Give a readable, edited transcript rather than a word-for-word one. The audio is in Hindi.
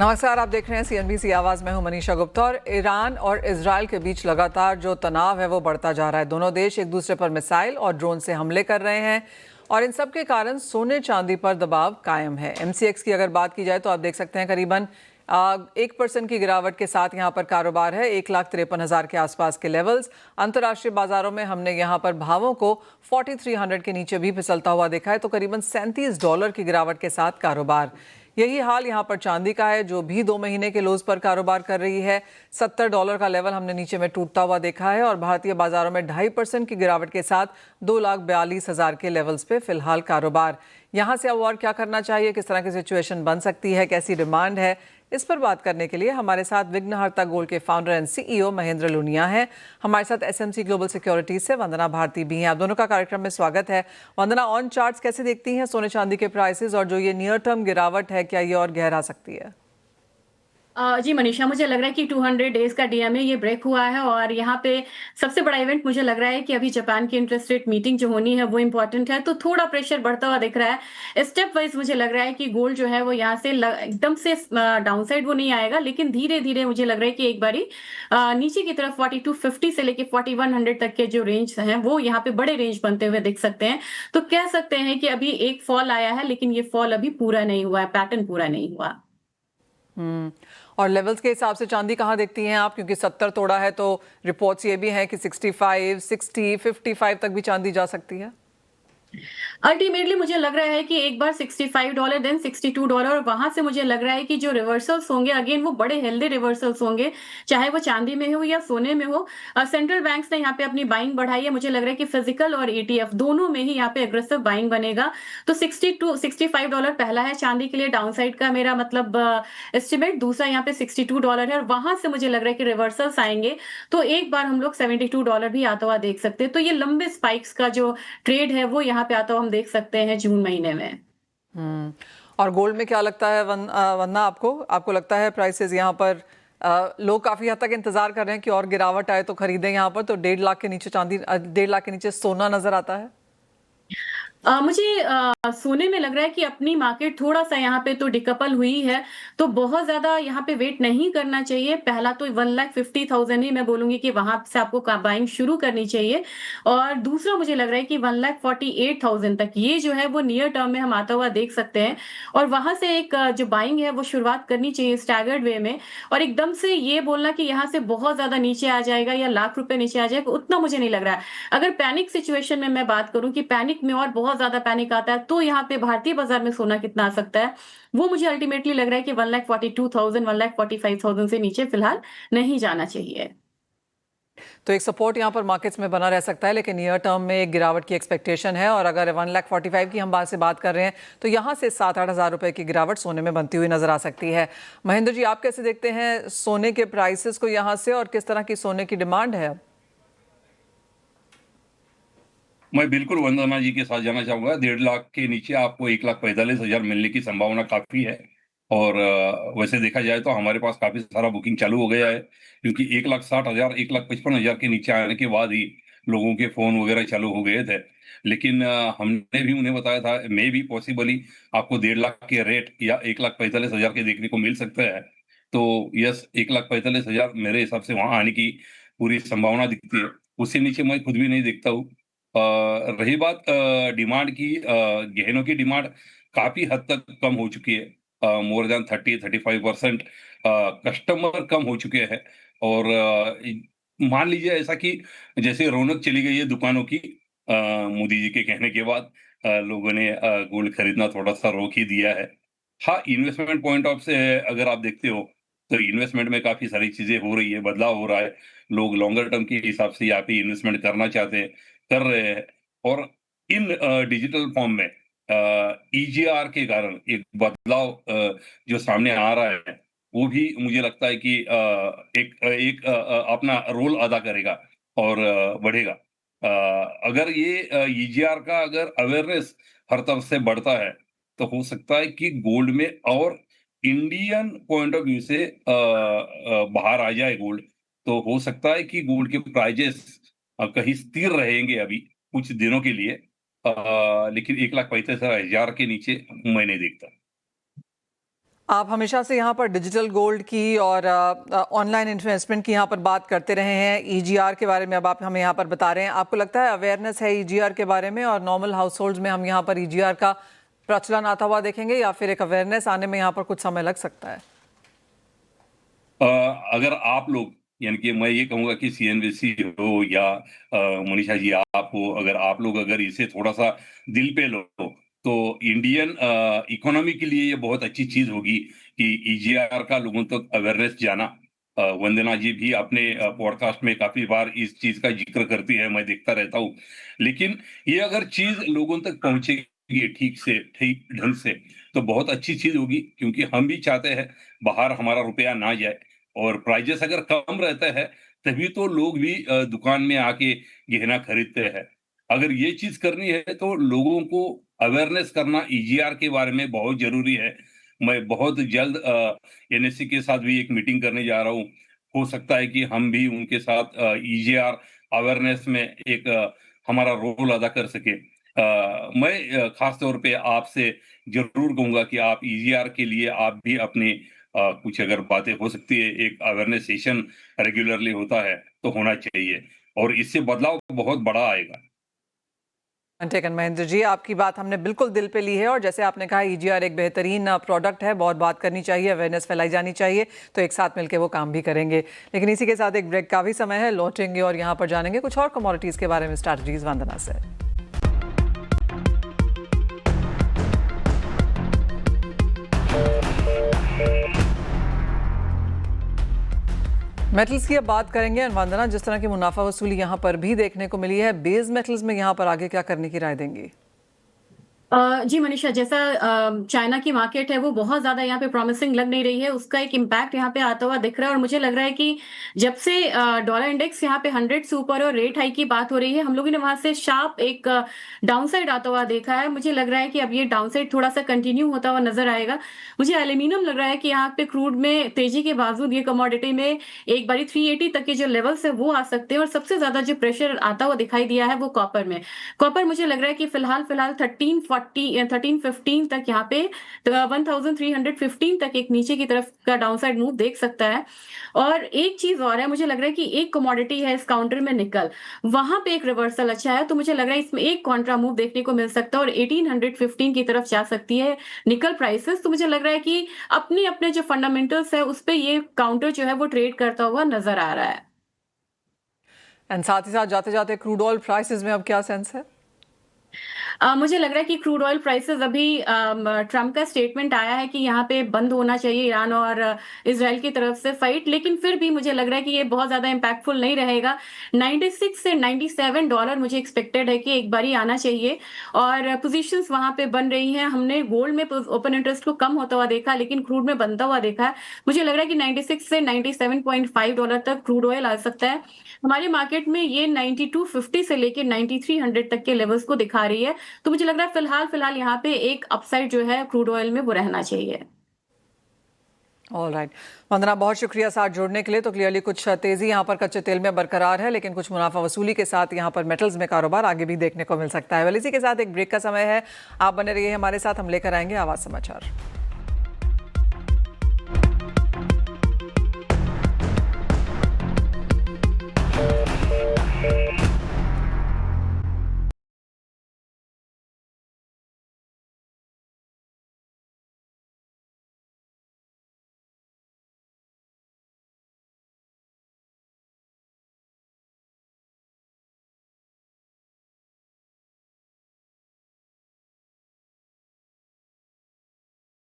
नमस्कार, आप देख रहे हैं सीएनबीसी आवाज में हूं मनीषा गुप्ता। और ईरान और इजराइल के बीच लगातार जो तनाव है वो बढ़ता जा रहा है। दोनों देश एक दूसरे पर मिसाइल और ड्रोन से हमले कर रहे हैं और इन सब के कारण सोने चांदी पर दबाव कायम है। एमसीएक्स की अगर बात की जाए तो आप देख सकते हैं करीबन 1% की गिरावट के साथ यहाँ पर कारोबार है। 1,53,000 के आसपास के लेवल्स। अंतर्राष्ट्रीय बाजारों में हमने यहाँ पर भावों को 4300 के नीचे भी फिसलता हुआ देखा है, तो करीबन $37 की गिरावट के साथ कारोबार। यही हाल यहाँ पर चांदी का है, जो भी 2 महीने के लोज पर कारोबार कर रही है। $70 का लेवल हमने नीचे में टूटता हुआ देखा है और भारतीय बाजारों में 2.5% की गिरावट के साथ 2,42,000 के लेवल्स पे फिलहाल कारोबार। यहाँ से अब और क्या करना चाहिए, किस तरह की सिचुएशन बन सकती है, कैसी डिमांड है, इस पर बात करने के लिए हमारे साथ विघ्नहर्ता गोल्ड के founder and CEO Mahendra Lunia हैं। हमारे साथ एसएमसी ग्लोबल सिक्योरिटीज से वंदना भारती भी हैं। आप दोनों का कार्यक्रम में स्वागत है। वंदना, ऑन चार्ट्स कैसे देखती हैं सोने चांदी के प्राइसेस और जो ये नियर टर्म गिरावट है, क्या ये और गहरा सकती है? जी मनीषा, मुझे लग रहा है कि 200 डेज का डीएमए ये ब्रेक हुआ है और यहाँ पे सबसे बड़ा इवेंट मुझे लग रहा है कि अभी जापान की इंटरेस्ट रेट मीटिंग जो होनी है वो इम्पोर्टेंट है, तो थोड़ा प्रेशर बढ़ता हुआ दिख रहा है। स्टेप वाइज मुझे लग रहा है कि गोल्ड जो है वो यहाँ से एकदम से डाउनसाइड वो नहीं आएगा, लेकिन धीरे धीरे मुझे लग रहा है कि एक बारी नीचे की तरफ 4250 से लेके 4100 तक के जो रेंज हैं वो यहाँ पे बड़े रेंज बनते हुए दिख सकते हैं। तो कह सकते हैं कि अभी एक फॉल आया है, लेकिन ये फॉल अभी पूरा नहीं हुआ है, पैटर्न पूरा नहीं हुआ। और लेवल्स के हिसाब से चांदी कहाँ देखती हैं आप, क्योंकि 70 तोड़ा है तो रिपोर्ट्स ये भी हैं कि 65, 60, 55 तक भी चांदी जा सकती है। अल्टीमेटली मुझे लग रहा है कि एक बार $65 देन $62 और वहां से मुझे लग रहा है कि जो रिवर्सल्स होंगे अगेन वो बड़े हेल्दी रिवर्सल्स होंगे, चाहे वो चांदी में हो या सोने में हो। सेंट्रल बैंक्स ने यहाँ पे अपनी बाइंग बढ़ाई है। मुझे लग रहा है कि फिजिकल और ईटीएफ दोनों में ही यहाँ पे एग्रेसिव बाइंग बनेगा। तो $65 पहला है चांदी के लिए डाउनसाइड का मेरा मतलब एस्टिमेट। दूसरा यहाँ पे $62 है और वहां से मुझे लग रहा है कि रिवर्सल्स आएंगे तो एक बार हम लोग $72 भी आता हुआ देख सकते हैं। तो ये लंबे स्पाइक्स का जो ट्रेड है वो यहाँ पे आता हुआ हम देख सकते हैं जून महीने में। और गोल्ड में क्या लगता है वन्ना, आपको लगता है प्राइसेस यहाँ पर लोग काफी हद तक इंतजार कर रहे हैं कि और गिरावट आए तो खरीदें यहाँ पर, तो 1.5 लाख के नीचे चांदी, 1.5 लाख के नीचे सोना नजर आता है? मुझे सोने में लग रहा है कि अपनी मार्केट थोड़ा-सा यहाँ पे तो डिकपल हुई है, तो बहुत ज़्यादा यहाँ पे वेट नहीं करना चाहिए। पहला तो 1,50,000 ही मैं बोलूँगी कि वहाँ से आपको का बाइंग शुरू करनी चाहिए और दूसरा मुझे लग रहा है कि 1,48,000 तक ये जो है वो नियर टर्म में हम आता हुआ देख सकते हैं और वहाँ से एक जो बाइंग है वो शुरुआत करनी चाहिए स्टैगर्ड वे में। और एकदम से ये बोलना कि यहाँ से बहुत ज़्यादा नीचे आ जाएगा या लाख रुपए नीचे आ जाएगा, उतना मुझे नहीं लग रहा है। अगर पैनिक सिचुएशन में मैं बात करूँ कि पैनिक में और बहुत ज़्यादा पैनिक आता है, तो यहाँ पे भारतीय बाजार में सोना कितना आ सकता है, वो मुझे अल्टीमेटली लग रहा है कि 1,42,000 1,45,000 से नीचे फिलहाल नहीं जाना चाहिए। तो एक सपोर्ट यहाँ पर मार्केट्स में बना रह सकता है, लेकिन नियर टर्म में एक गिरावट की एक्सपेक्टेशन है। और अगर 1,45,000 की हम बात से बात कर रहे हैं तो यहाँ से 7-8 हज़ार रुपए की गिरावट सोने में बनती हुई नजर आ सकती है। महेंद्र जी, आप कैसे देखते हैं सोने के प्राइसेस को यहाँ से, और किस तरह की सोने की डिमांड है? मैं बिल्कुल वंदना जी के साथ जाना चाहूंगा। 1.5 लाख के नीचे आपको 1,45,000 मिलने की संभावना काफी है। और वैसे देखा जाए तो हमारे पास काफी सारा बुकिंग चालू हो गया है, क्योंकि 1,60,000 1,55,000 के नीचे आने के बाद ही लोगों के फोन वगैरह चालू हो गए थे। लेकिन हमने भी उन्हें बताया था मे भी पॉसिबली आपको 1.5 लाख के रेट या 1,45,000 के देखने को मिल सकता है। तो यस, 1,45,000 मेरे हिसाब से वहां आने की पूरी संभावना दिखती है। उससे नीचे मैं खुद भी नहीं देखता हूँ। रही बात डिमांड की, गहनों की डिमांड काफी हद तक कम हो चुकी है। मोर देन 30-35% कस्टमर कम हो चुके हैं। और मान लीजिए ऐसा कि जैसे रौनक चली गई है दुकानों की, मोदी जी के कहने के बाद लोगों ने गोल्ड खरीदना थोड़ा सा रोक ही दिया है। हाँ, इन्वेस्टमेंट पॉइंट ऑफ से अगर आप देखते हो तो इन्वेस्टमेंट में काफी सारी चीजें हो रही है, बदलाव हो रहा है। लोग लॉन्गर टर्म के हिसाब से यहाँ पे इन्वेस्टमेंट करना चाहते हैं, कर रहे हैं। और इन डिजिटल फॉर्म में ईजीआर के कारण एक बदलाव जो सामने आ रहा है, वो भी मुझे लगता है कि एक अपना रोल अदा करेगा और बढ़ेगा। अगर ये ईजीआर का अगर अवेयरनेस हर तरफ से बढ़ता है, तो हो सकता है कि गोल्ड में और इंडियन पॉइंट ऑफ व्यू से बाहर आ जाए गोल्ड। तो हो सकता है कि गोल्ड के प्राइजेस कहीं स्थिर रहेंगे अभी कुछ दिनों के लिए। लेकिन 1,45,000 के नीचे मैं नहीं देखता। आप हमेशा से यहाँ पर डिजिटल गोल्ड की और ऑनलाइन इन्वेस्टमेंट की यहाँ पर बात करते रहे हैं। ईजीआर के बारे में अब आप हमें यहाँ पर बता रहे हैं। आपको लगता है अवेयरनेस है ईजीआर के बारे में और नॉर्मल हाउस होल्ड्स में हम यहाँ पर ईजीआर का प्रचलन आता हुआ देखेंगे या फिर एक अवेयरनेस आने में यहाँ पर कुछ समय लग सकता है? अगर आप लोग, यानी कि मैं ये कहूंगा कि सीएनबीसी हो या मनीषा जी आप हो, अगर आप लोग अगर इसे थोड़ा सा दिल पे लो तो इंडियन इकोनॉमी के लिए ये बहुत अच्छी चीज होगी कि ईजीआर का लोगों तक अवेयरनेस जाना। वंदना जी भी अपने पॉडकास्ट में काफी बार इस चीज का जिक्र करती है, मैं देखता रहता हूँ। लेकिन ये अगर चीज लोगों तक पहुंचेगी ठीक ढंग से तो बहुत अच्छी चीज होगी, क्योंकि हम भी चाहते हैं बाहर हमारा रुपया ना जाए, और प्राइजेस अगर कम रहता है तभी तो लोग भी दुकान में आके गहना खरीदते हैं। अगर ये चीज करनी है तो लोगों को अवेयरनेस करना ईजीआर के बारे में बहुत जरूरी है। मैं बहुत जल्द एनएससी के साथ भी एक मीटिंग करने जा रहा हूँ। हो सकता है कि हम भी उनके साथ ईजीआर अवेयरनेस में एक हमारा रोल अदा कर सके। मैं खास तौर पे आपसे जरूर कहूंगा कि आप ईजीआर के लिए आप भी अपने कुछ अगर बातें हो सकती है, एक अवेयरनेस सेशन रेगुलरली होता है तो होना चाहिए, और इससे बदलाव बहुत बड़ा आएगा। टेकन महेंद्र जी, आपकी बात हमने बिल्कुल दिल पे ली है और जैसे आपने कहा ईजीआर एक बेहतरीन प्रोडक्ट है, बहुत बात करनी चाहिए, अवेयरनेस फैलाई जानी चाहिए, तो एक साथ मिलकर वो काम भी करेंगे। लेकिन इसी के साथ एक ब्रेक का भी समय है, लौटेंगे और यहाँ पर जानेंगे कुछ और कमोडिटीज़ के बारे में स्ट्रैटेजीज वंदना से। मेटल्स की अब बात करेंगे वंदना, जिस तरह की मुनाफा वसूली यहाँ पर भी देखने को मिली है, बेस मेटल्स में यहाँ पर आगे क्या करने की राय देंगी? जी मनीषा, जैसा चाइना की मार्केट है वो बहुत ज़्यादा यहाँ पे प्रॉमिसिंग लग नहीं रही है, उसका एक इम्पैक्ट यहाँ पे आता हुआ दिख रहा है। और मुझे लग रहा है कि जब से डॉलर इंडेक्स यहाँ पे 100 से ऊपर और रेट हाइक की बात हो रही है, हम लोगों ने वहां से शार्प एक डाउनसाइड आता हुआ देखा है। मुझे लग रहा है कि अब ये डाउनसाइड थोड़ा सा कंटिन्यू होता हुआ नजर आएगा। मुझे एल्यूमिनियम लग रहा है कि यहाँ पे क्रूड में तेजी के बावजूद ये कमोडिटी में एक बारी 380 तक के जो लेवल्स है वो आ सकते हैं। और सबसे ज्यादा जो प्रेशर आता हुआ दिखाई दिया है वो कॉपर में। कॉपर मुझे लग रहा है कि फिलहाल 1315 तक यहाँ पे 1315 तक एक नीचे की तरफ का डाउनसाइड मूव देख सकता है। और एक चीज और है, मुझे लग रहा है कि एक कमोडिटी है इस काउंटर में निकल, वहां पे एक रिवर्सल अच्छा है, तो मुझे लग रहा है इसमें एक कॉन्ट्रा मूव देखने को मिल सकता है और 1815 की तरफ जा सकती है निकल प्राइसेस। तो मुझे लग रहा है कि अपने अपने जो फंडामेंटल्स है उस पे ये काउंटर जो है वो ट्रेड करता हुआ नजर आ रहा है। एंड साथ ही साथ जाते जाते क्रूड ऑयल प्राइसेस में अब क्या सेंस है? मुझे लग रहा है कि क्रूड ऑयल प्राइसेस अभी ट्रम्प का स्टेटमेंट आया है कि यहाँ पे बंद होना चाहिए ईरान और इजराइल की तरफ से फाइट, लेकिन फिर भी मुझे लग रहा है कि ये बहुत ज्यादा इंपैक्टफुल नहीं रहेगा। 96 से $97 मुझे एक्सपेक्टेड है कि एक बारी आना चाहिए, और पोजीशंस वहां पे बन रही हैं। हमने गोल्ड में ओपन इंटरेस्ट को कम होता हुआ देखा, लेकिन क्रूड में बनता हुआ देखा है। मुझे लग रहा है कि 96 से $97.5 तक क्रूड ऑयल आ सकता है। हमारे मार्केट में ये 9250 से लेके 9300 तक के लेवल्स को दिखा रही है। तो मुझे लग रहा है फिलहाल यहाँ पे एक अपसाइड जो है क्रूड ऑयल में वो रहना चाहिए। ऑलराइट वंदना, बहुत शुक्रिया साथ जोड़ने के लिए। तो क्लियरली कुछ तेजी यहाँ पर कच्चे तेल में बरकरार है, लेकिन कुछ मुनाफा वसूली के साथ यहाँ पर मेटल्स में कारोबार आगे भी देखने को मिल सकता है। वेल, इसी के साथ एक ब्रेक का समय है, आप बने रहिए हमारे साथ, हम लेकर आएंगे आवाज समाचार।